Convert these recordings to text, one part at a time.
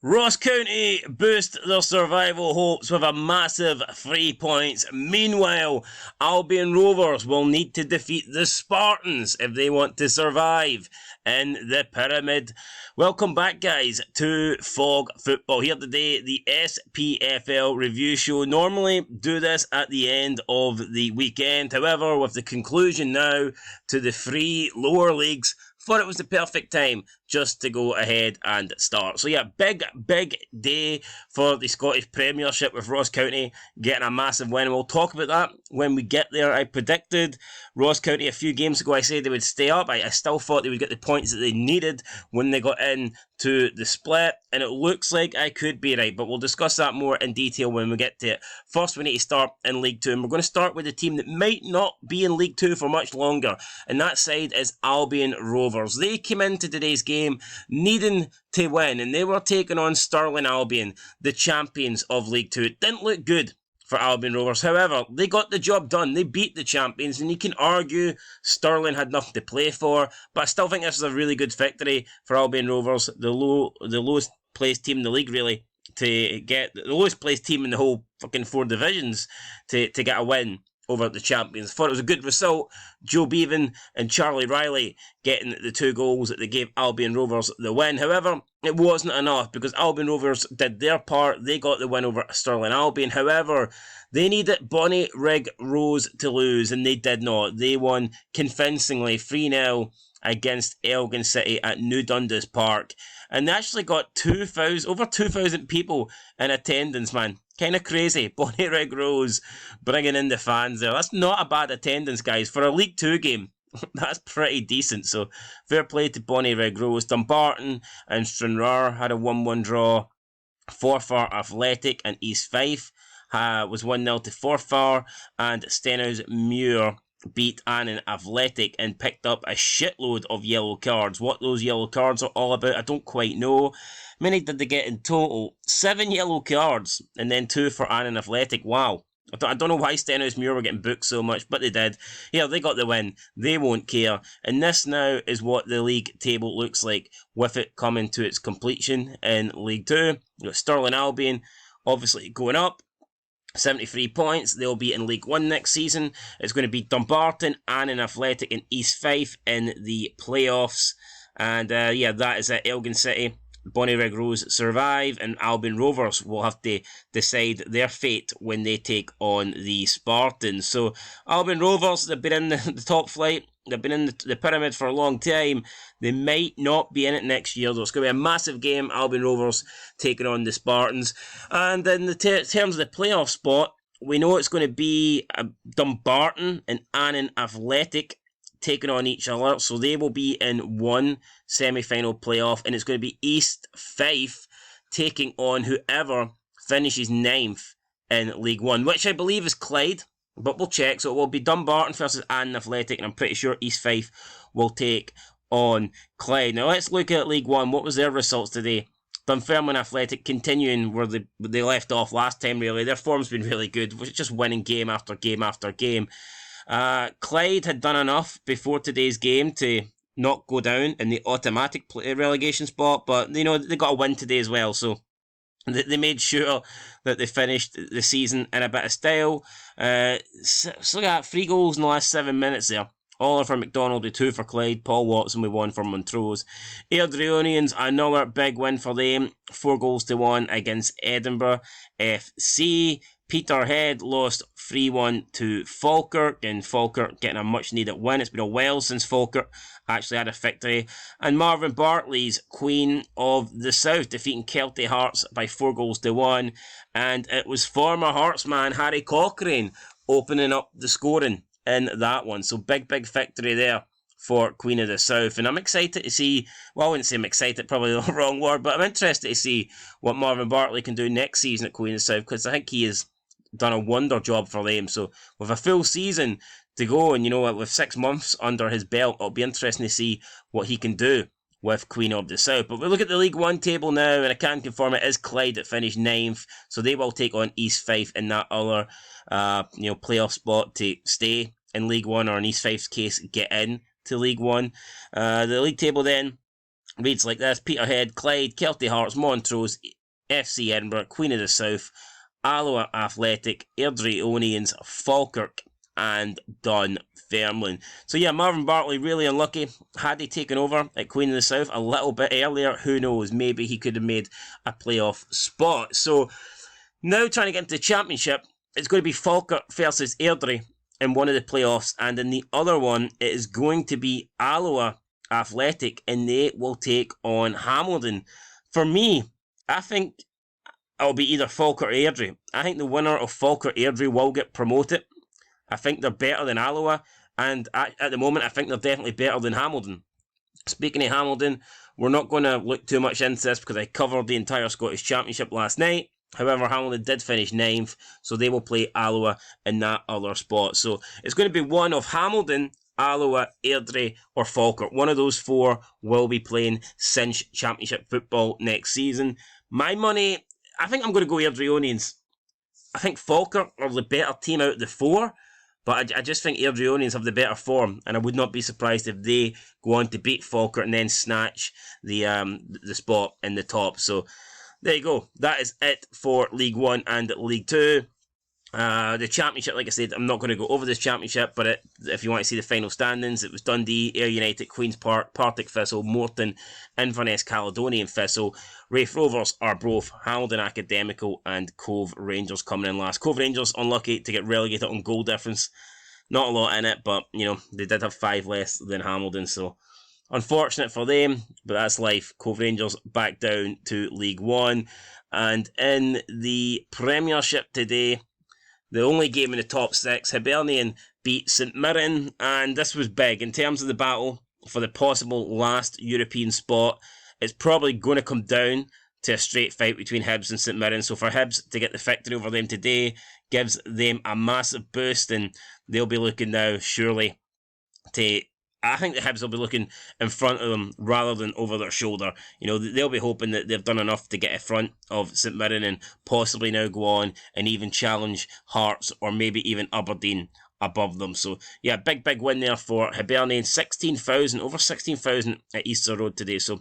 Ross County boost their survival hopes with a massive 3 points. Meanwhile, Albion Rovers will need to defeat the Spartans if they want to survive in the pyramid. Welcome back, guys, to Fog Football. Here today, the SPFL review show. Normally do this at the end of the weekend. However, with the conclusion now to the 3 lower leagues, thought it was the perfect time just to go ahead and start. So yeah, big day for the Scottish Premiership with Ross County getting a massive win. We'll talk about that when we get there. I predicted Ross County a few games ago. I said they would stay up. I still thought they would get the points that they needed when they got in to the split, and it looks like I could be right, but we'll discuss that more in detail when we get to it. First, we need to start in League 2, and we're going to start with the team that might not be in League 2 for much longer, and that side is Albion Rovers. They came into today's game needing to win, and they were taking on Stirling Albion, the champions of League 2. It didn't look good for Albion Rovers. However, they got the job done. They beat the champions, and you can argue Stirling had nothing to play for, but I still think this is a really good victory for Albion Rovers, the lowest placed team in the league, really, to get the lowest placed team in the whole fucking 4 divisions to get a win over the champions. Thought it was a good result. Joe Bevan and Charlie Riley getting the 2 goals that they gave Albion Rovers the win. However, it wasn't enough because Albion Rovers did their part. They got the win over Stirling Albion. However, they needed Bonnie Rig Rose to lose, and they did not. They won convincingly 3-0 against Elgin City at New Dundas Park. And they actually got over 2,000 people in attendance, man. Kind of crazy. Bonnie Rig Rose bringing in the fans there. That's not a bad attendance, guys. For a League 2 game, that's pretty decent. So, fair play to Bonnie Rig Rose. Dumbarton and Stranraer had a 1-1 draw. Forfar Athletic and East Fife was 1-0 to Forfar. And Stenhousemuir beat Annan Athletic and picked up a shitload of yellow cards. What those yellow cards are all about, I don't quite know. How many did they get in total? 7 yellow cards, and then 2 for Annan Athletic. Wow. I don't know why Stenhousemuir were getting booked so much, but they did. Yeah, they got the win. They won't care. And this now is what the league table looks like, with it coming to its completion in League 2. You've got Stirling Albion, obviously going up. 73 points. They'll be in League 1 next season. It's going to be Dumbarton, Annan Athletic and East Fife in the playoffs. And yeah, that is at Elgin City. Bonnie Rig Rose survive, and Albion Rovers will have to decide their fate when they take on the Spartans. So Albion Rovers, they've been in the top flight. They've been in the pyramid for a long time. They might not be in it next year, though. It's going to be a massive game. Albion Rovers taking on the Spartans. And in the terms of the playoff spot, we know it's going to be Dumbarton and Annan Athletic taking on each other. So they will be in one semi-final playoff. And it's going to be East Fife taking on whoever finishes 9th in League 1, which I believe is Clyde. But we'll check. So it will be Dumbarton versus Annan Athletic, and I'm pretty sure East Fife will take on Clyde. Now let's look at League 1. What was their results today? Dunfermline Athletic continuing where they left off last time, really. Their form's been really good, just winning game after game after game. Clyde had done enough before today's game to not go down in the automatic relegation spot, but you know they got a win today as well, so they made sure that they finished the season in a bit of style. So look at 3 goals in the last 7 minutes there. Oliver McDonald with 2 for Clyde. Paul Watson with 1 for Montrose. Airdrieonians, another big win for them. 4 goals to 1 against Edinburgh FC. Peterhead lost 3-1 to Falkirk, and Falkirk getting a much needed win. It's been a while since Falkirk actually had a victory. And Marvin Bartley's Queen of the South defeating Kelty Hearts by 4 goals to 1. And it was former Hearts man Harry Cochrane opening up the scoring in that one. So big victory there for Queen of the South. And I'm excited to see, well, I wouldn't say I'm excited, probably the wrong word, but I'm interested to see what Marvin Bartley can do next season at Queen of the South, because I think he has done a wonder job for them. So with a full season to go, and you know, with 6 months under his belt, it'll be interesting to see what he can do with Queen of the South. But we look at the League 1 table now, and I can confirm it is Clyde that finished 9th, so they will take on East Fife in that other playoff spot to stay in League 1, or in East Fife's case, get in to League 1. The league table then reads like this: Peterhead, Clyde, Kelty Hearts, Montrose, FC Edinburgh, Queen of the South, Alloa Athletic, Airdrie Onions, Falkirk, and Dunfermline. So yeah, Marvin Bartley really unlucky. Had he taken over at Queen of the South a little bit earlier, who knows, maybe he could have made a playoff spot. So now trying to get into the Championship, it's going to be Falkirk versus Airdrie in one of the playoffs, and in the other one, it is going to be Alloa Athletic, and they will take on Hamilton. For me, I think it'll be either Falkirk or Airdrie. I think the winner of Falkirk Airdrie will get promoted. I think they're better than Alloa, and at the moment, I think they're definitely better than Hamilton. Speaking of Hamilton, we're not going to look too much into this because I covered the entire Scottish Championship last night. However, Hamilton did finish 9th, so they will play Alloa in that other spot. So it's going to be one of Hamilton, Alloa, Airdrie, or Falkirk. One of those four will be playing Cinch Championship football next season. My money, I think I'm going to go Airdrie Onions. I think Falkirk are the better team out of the four, but I just think Airdrie Onions have the better form, and I would not be surprised if they go on to beat Falkirk and then snatch the spot in the top. So there you go. That is it for League 1 and League 2. The Championship, like I said, I'm not going to go over this Championship, but if you want to see the final standings, it was Dundee, Ayr United, Queen's Park, Partick Thistle, Morton, Inverness, Caledonian Thistle. Raith Rovers, Arbroath, Hamilton Academical, and Cove Rangers coming in last. Cove Rangers unlucky to get relegated on goal difference. Not a lot in it, but they did have 5 less than Hamilton, so unfortunate for them, but that's life. Cove Rangers back down to League 1. And in the Premiership today, the only game in the top 6, Hibernian beat St Mirren, and this was big. In terms of the battle for the possible last European spot, it's probably going to come down to a straight fight between Hibs and St Mirren. So for Hibs to get the victory over them today gives them a massive boost, and they'll be looking now, surely, to... I think the Hibs will be looking in front of them rather than over their shoulder. They'll be hoping that they've done enough to get in front of St Mirren and possibly now go on and even challenge Hearts or maybe even Aberdeen above them. So, yeah, big win there for Hibernian. Over 16,000 at Easter Road today. So,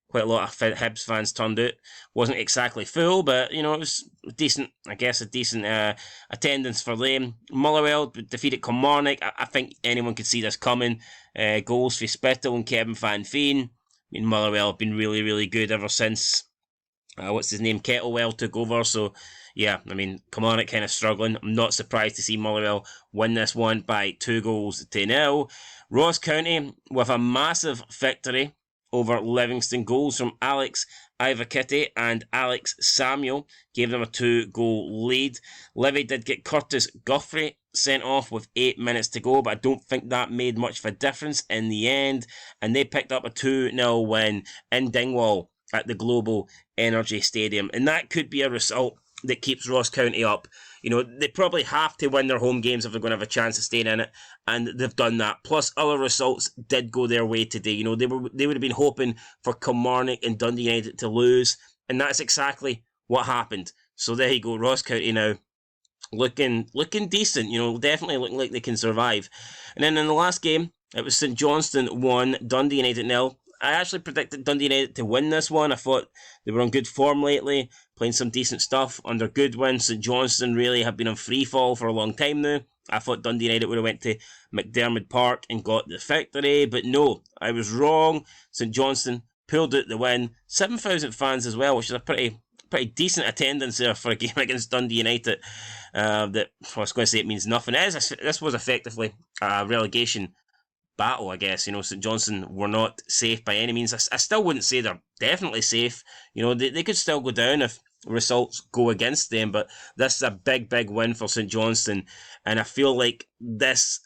quite a lot of Hibs fans turned out. Wasn't exactly full, but, it was decent, I guess, a decent attendance for them. Motherwell defeated Kilmarnock. I think anyone could see this coming. Goals for Spfl and Kevin Van Veen. Motherwell have been really, really good ever since, Kettlewell took over. So, yeah, Kilmarnock kind of struggling. I'm not surprised to see Motherwell win this one by 2-0. Ross County with a massive victory over Livingston. Goals from Alex Ivakitty and Alex Samuel gave them a 2-goal lead. Livy did get Curtis Guthrie sent off with 8 minutes to go, but I don't think that made much of a difference in the end, and they picked up a 2-0 win in Dingwall at the Global Energy Stadium, and that could be a result that keeps Ross County up. They probably have to win their home games if they're going to have a chance of staying in it, and they've done that. Plus, other results did go their way today. They would have been hoping for Kilmarnock and Dundee United to lose, and that's exactly what happened. So there you go, Ross County now looking decent. Definitely looking like they can survive. And then in the last game, it was St Johnstone 1, Dundee United 0. I actually predicted Dundee United to win this one. I thought they were on good form lately, playing some decent stuff under Goodwin. St Johnstone really have been on free fall for a long time now. I thought Dundee United would have went to McDermott Park and got the victory, but no, I was wrong. St Johnstone pulled out the win. 7,000 fans as well, which is a pretty decent attendance there for a game against Dundee United. I was going to say it means nothing. This was effectively a relegation battle, I guess. St Johnstone were not safe by any means. I still wouldn't say they're definitely safe. They could still go down if results go against them, but this is a big win for St Johnstone, and I feel like this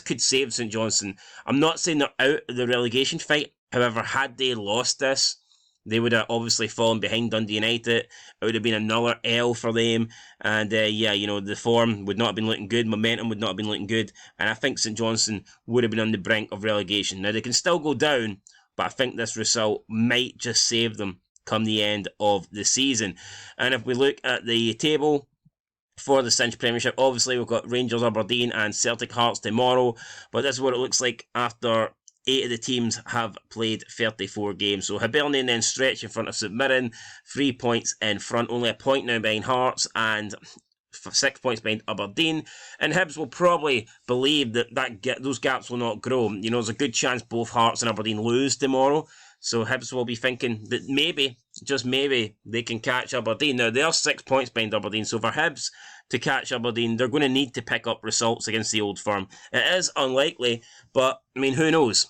could save St Johnstone. I'm not saying they're out of the relegation fight. However, had they lost this, they would have obviously fallen behind Dundee United. It would have been another L for them. And the form would not have been looking good. Momentum would not have been looking good. And I think St Johnstone would have been on the brink of relegation. Now, they can still go down, but I think this result might just save them come the end of the season. And if we look at the table for the Cinch Premiership, obviously we've got Rangers, Aberdeen and Celtic Hearts tomorrow. But this is what it looks like after 8 of the teams have played 34 games. So Hibernian then stretch in front of St Mirren, 3 points in front, only a point now behind Hearts, and 6 points behind Aberdeen. And Hibs will probably believe that those gaps will not grow. You know, there's a good chance both Hearts and Aberdeen lose tomorrow. So Hibs will be thinking that maybe, just maybe, they can catch Aberdeen. Now, they are 6 points behind Aberdeen, so for Hibs to catch Aberdeen, they're going to need to pick up results against the Old Firm. It is unlikely, but, I mean, who knows?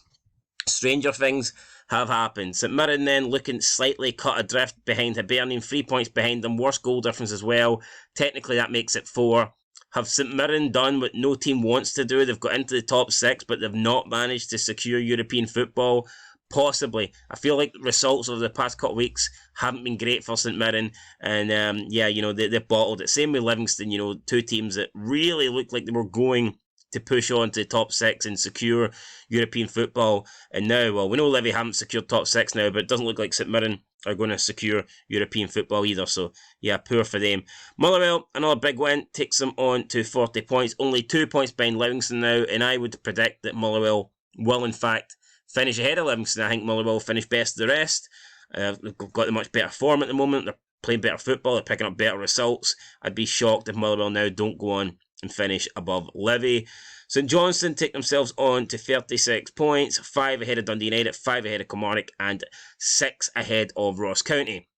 Stranger things have happened. St Mirren then looking slightly cut adrift behind Hibernian, 3 points behind them, worse goal difference as well. Technically, that makes it 4. Have St Mirren done what no team wants to do? They've got into the top 6, but they've not managed to secure European football. Possibly. I feel like the results of the past couple of weeks haven't been great for St Mirren, and yeah, you know, they've bottled it. Same with Livingston, you know, 2 teams that really looked like they were going to push on to the top 6 and secure European football, and now, well, we know Livy haven't secured top 6 now, but it doesn't look like St Mirren are going to secure European football either, so yeah, poor for them. Motherwell, another big win, takes them on to 40 points, only 2 points behind Livingston now, and I would predict that Motherwell will in fact finish ahead of Livingston. I think Motherwell will finish best of the rest. They've got a much better form at the moment. They're playing better football. They're picking up better results. I'd be shocked if Motherwell now don't go on and finish above Livy. St Johnstone take themselves on to 36 points, 5 ahead of Dundee United, 5 ahead of Kilmarnock, and 6 ahead of Ross County.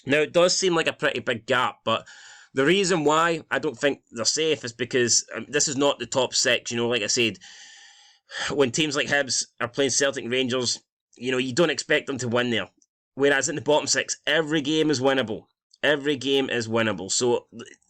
Now, it does seem like a pretty big gap, but the reason why I don't think they're safe is because this is not the top 6. You know, like I said, when teams like Hibs are playing Celtic and Rangers, you know, you don't expect them to win there. Whereas in the bottom 6, every game is winnable. Every game is winnable. So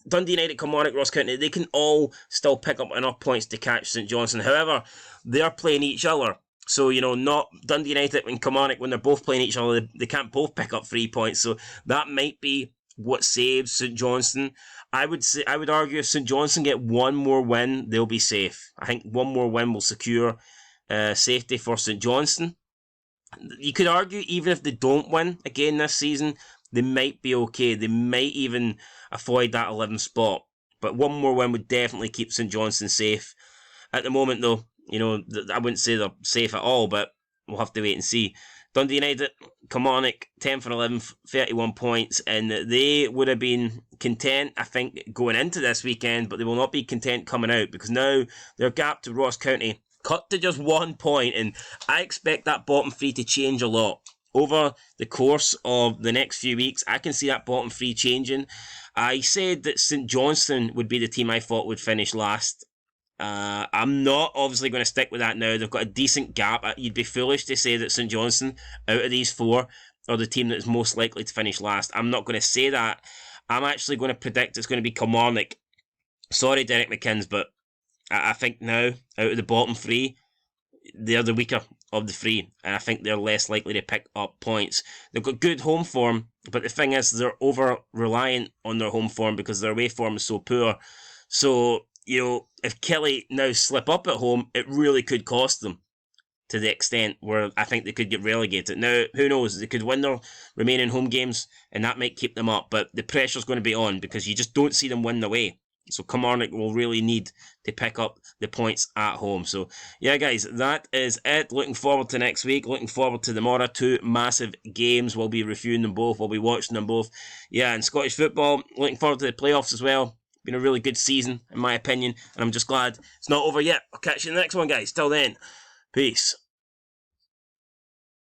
Dundee United, Kilmarnock, Ross County, they can all still pick up enough points to catch St Johnstone. However, they're playing each other. So, you know, not Dundee United and Kilmarnock, when they're both playing each other, they can't both pick up 3 points. So that might be what saves St Johnstone. I would argue if St Johnstone get one more win, they'll be safe. I think one more win will secure safety for St Johnstone. You could argue even if they don't win again this season, they might be okay. They might even avoid that 11th spot. But one more win would definitely keep St Johnstone safe. At the moment, though, you know, I wouldn't say they're safe at all, but we'll have to wait and see. Dundee United, Kilmarnock, 10th and 11th, 31 points, and they would have been content, I think, going into this weekend, but they will not be content coming out, because now their gap to Ross County cut to just 1 point, and I expect that bottom 3 to change a lot. Over the course of the next few weeks, I can see that bottom 3 changing. I said that St Johnstone would be the team I thought would finish last. I'm not obviously going to stick with that now. They've got a decent gap. You'd be foolish to say that St Johnstone, out of these 4, are the team that is most likely to finish last. I'm not going to say that. I'm actually going to predict it's going to be Kilmarnock. Sorry, Derek McKinns, but I think now, out of the bottom 3, they're the weaker of the 3, and I think they're less likely to pick up points. They've got good home form, but the thing is, they're over-reliant on their home form because their away form is so poor. So, you know, if Kelly now slip up at home, it really could cost them to the extent where I think they could get relegated. Now, who knows? They could win their remaining home games, and that might keep them up, but the pressure's going to be on because you just don't see them win the way. So Kilmarnock will really need to pick up the points at home. So, yeah, guys, that is it. Looking forward to next week. Looking forward to tomorrow. 2 massive games. We'll be reviewing them both. We'll be watching them both. Yeah, and Scottish football. Looking forward to the playoffs as well. Been a really good season, in my opinion. And I'm just glad it's not over yet. I'll catch you in the next one, guys. Till then, peace.